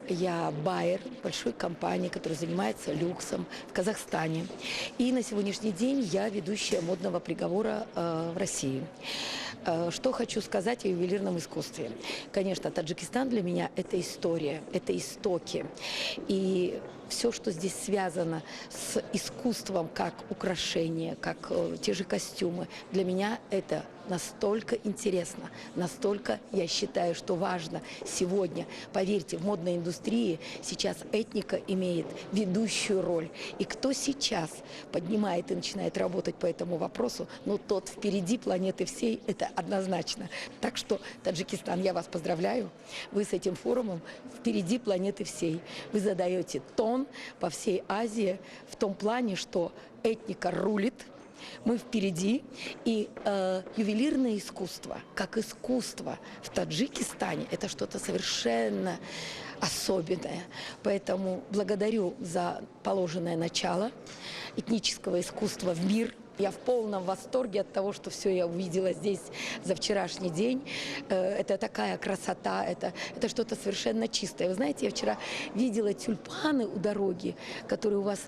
Я байер большой компании, которая занимается люксом в Казахстане. И на сегодняшний день я ведущая модного приговора в России. Что хочу сказать о ювелирном искусстве. Конечно, Таджикистан для меня – это история, это истоки. И все, что здесь связано с искусством, как украшение, как те же костюмы, для меня это настолько интересно, настолько я считаю, что важно сегодня. Поверьте, в модной индустрии сейчас этника имеет ведущую роль. И кто сейчас поднимает и начинает работать по этому вопросу, ну тот впереди планеты всей, это однозначно. Так что, Таджикистан, я вас поздравляю. Вы с этим форумом впереди планеты всей. Вы задаете тон по всей Азии в том плане, что этника рулит. Мы впереди, и ювелирное искусство, как искусство в Таджикистане, это что-то совершенно особенное. Поэтому благодарю за положенное начало этнического искусства в мир. Я в полном восторге от того, что все я увидела здесь за вчерашний день. Это такая красота, это что-то совершенно чистое. Вы знаете, я вчера видела тюльпаны у дороги, которые у вас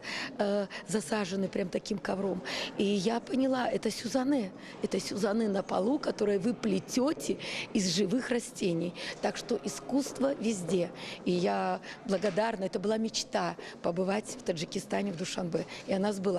засажены прям таким ковром. И я поняла, это сюзанне на полу, которые вы плетете из живых растений. Так что искусство везде. И я благодарна, это была мечта побывать в Таджикистане, в Душанбе. И она сбылась.